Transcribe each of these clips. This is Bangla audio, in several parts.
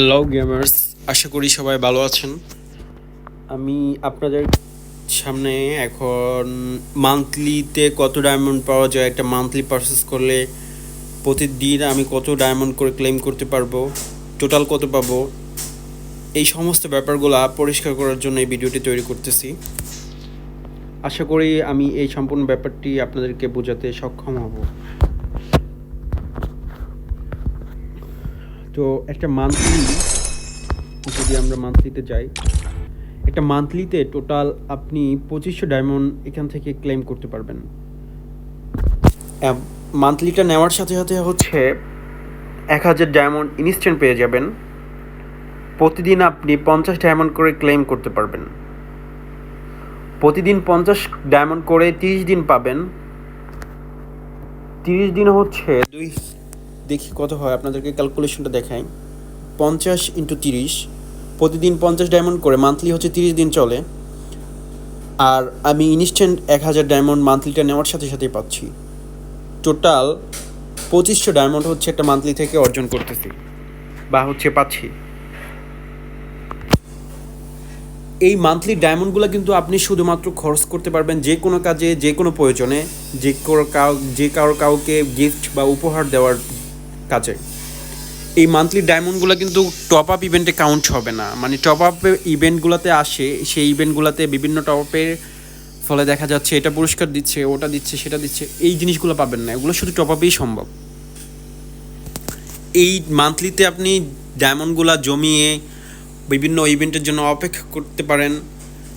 হ্যালো গেমার্স, আশা করি সবাই ভালো আছেন। আমি আপনাদের সামনে এখন মান্থলিতে কত ডায়মন্ড পাওয়া যায়, একটা মান্থলি পারচেস করলে প্রতিদিন আমি কত ডায়মন্ড করে ক্লেম করতে পারবো, টোটাল কত পাবো, এই সমস্ত ব্যাপারগুলো পরিষ্কার করার জন্য এই ভিডিওটি তৈরি করতেছি। আশা করি আমি এই সম্পূর্ণ ব্যাপারটি আপনাদেরকে বোঝাতে সক্ষম হব। তো একটা মান্থলি, যদি আমরা মান্থলিতে যাই, একটা মান্থলিতে টোটাল আপনি 2500 ডায়মন্ড এখান থেকে ক্লেম করতে পারবেন। মান্থলিটা নেওয়ার সাথে সাথে হচ্ছে 1000 ডায়মন্ড ইনস্ট্যান্ট পেয়ে যাবেন। প্রতিদিন আপনি 50 ডায়মন্ড করে ক্লেম করতে পারবেন। প্রতিদিন 50 ডায়মন্ড করে 30 দিন পাবেন। 30 দিন হচ্ছে দেখি কত হয়, আপনাদেরকে ক্যালকুলেশনটা দেখাই। 50 × 30, প্রতিদিন 50 ডায়মন্ড করে মান্থলি হচ্ছে 30 দিন চলে। আর আমি ইনস্ট্যান্ট 1000 ডায়মন্ড মান্থলিটা নেওয়ার সাথে সাথেই পাচ্ছি। টোটাল 2500 ডায়মন্ড হচ্ছে একটা মান্থলি থেকে অর্জন করতেছি বা হচ্ছে পাচ্ছি। এই মান্থলি ডায়মন্ডগুলো কিন্তু আপনি শুধুমাত্র খরচ করতে পারবেন যে কোনো কাজে, যে কোনো প্রয়োজনে, যে কাউকে গিফট বা উপহার দেওয়ার কাজে। এই মান্থলি ডায়মন্ডগুলো কিন্তু টপ আপ ইভেন্টে কাউন্ট হবে না। মানে টপ আপ ইভেন্টগুলোতে আসে, সেই ইভেন্টগুলোতে বিভিন্ন টপ আপের ফলে দেখা যাচ্ছে এটা পুরস্কার দিচ্ছে, ওটা দিচ্ছে, সেটা দিচ্ছে, এই জিনিসগুলো পাবেন না। এগুলো শুধু টপ আপেই সম্ভব। এই মান্থলিতে আপনি ডায়মন্ডগুলো জমিয়ে বিভিন্ন ইভেন্টের জন্য অপেক্ষা করতে পারেন,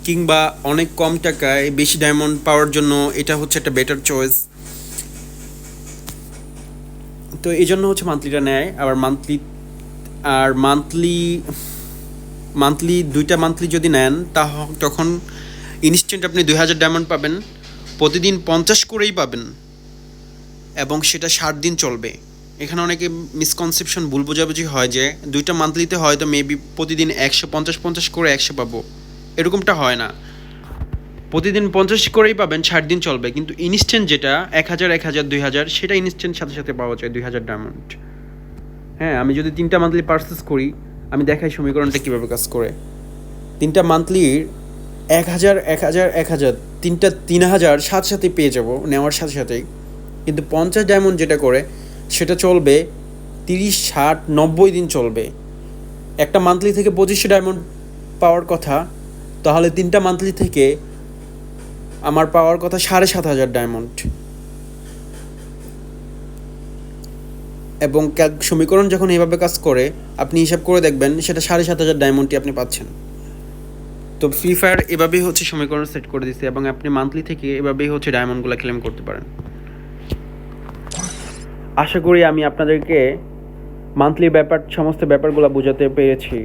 কিংবা অনেক কম টাকায় বেশি ডায়মন্ড পাওয়ার জন্য এটা হচ্ছে একটা বেটার চয়েস। তো এই জন্য হচ্ছে মান্থলিটা নেয়। আবার মান্থলি দুইটা মান্থলি যদি নেন তখন ইনস্ট্যান্ট আপনি 2000 ডায়মন্ড পাবেন। প্রতিদিন 50 করেই পাবেন এবং সেটা 60 দিন চলবে। এখানে অনেকে মিসকনসেপশন, ভুল বোঝাবুঝি হয় যে দুইটা মান্থলিতে হয়তো মেবি প্রতিদিন 150 করে 100 পাবো, এরকমটা হয় না। প্রতিদিন 50 করেই পাবেন, 60 দিন চলবে। কিন্তু ইনস্ট্যান্ট যেটা 1000 2000 সেটা ইনস্ট্যান্ট সাথে সাথে পাওয়া যায় 2000 ডায়মন্ড। হ্যাঁ, আমি যদি 3টা মান্থলি পারচেস করি, আমি দেখাই সমীকরণটা কীভাবে কাজ করে। 3টা মান্থলির 1000 তিনটা 3000 সাথে সাথে পেয়ে যাব নেওয়ার সাথে সাথেই। কিন্তু 50 ডায়মন্ড যেটা করে সেটা চলবে 30, 60, 90 দিন চলবে। একটা মান্থলি থেকে 2500 ডায়মন্ড পাওয়ার কথা, তাহলে 3টা মান্থলি থেকে আমার পাওয়ার কথা 7500 ডায়মন্ড। এবং সমীকরণ যখন এভাবে কাজ করে, আপনি হিসাব করে দেখবেন সেটা 7500 ডায়মন্ডটি আপনি পাচ্ছেন। তো ফ্রি ফায়ার এভাবেই হচ্ছে সমীকরণ সেট করে দিচ্ছে এবং আপনি মান্থলি থেকে এভাবেই হচ্ছে ডায়মন্ডগুলো ক্লেম করতে পারেন। আশা করি আমি আপনাদেরকে মান্থলি সমস্ত ব্যাপারগুলো বোঝাতে পেরেছি।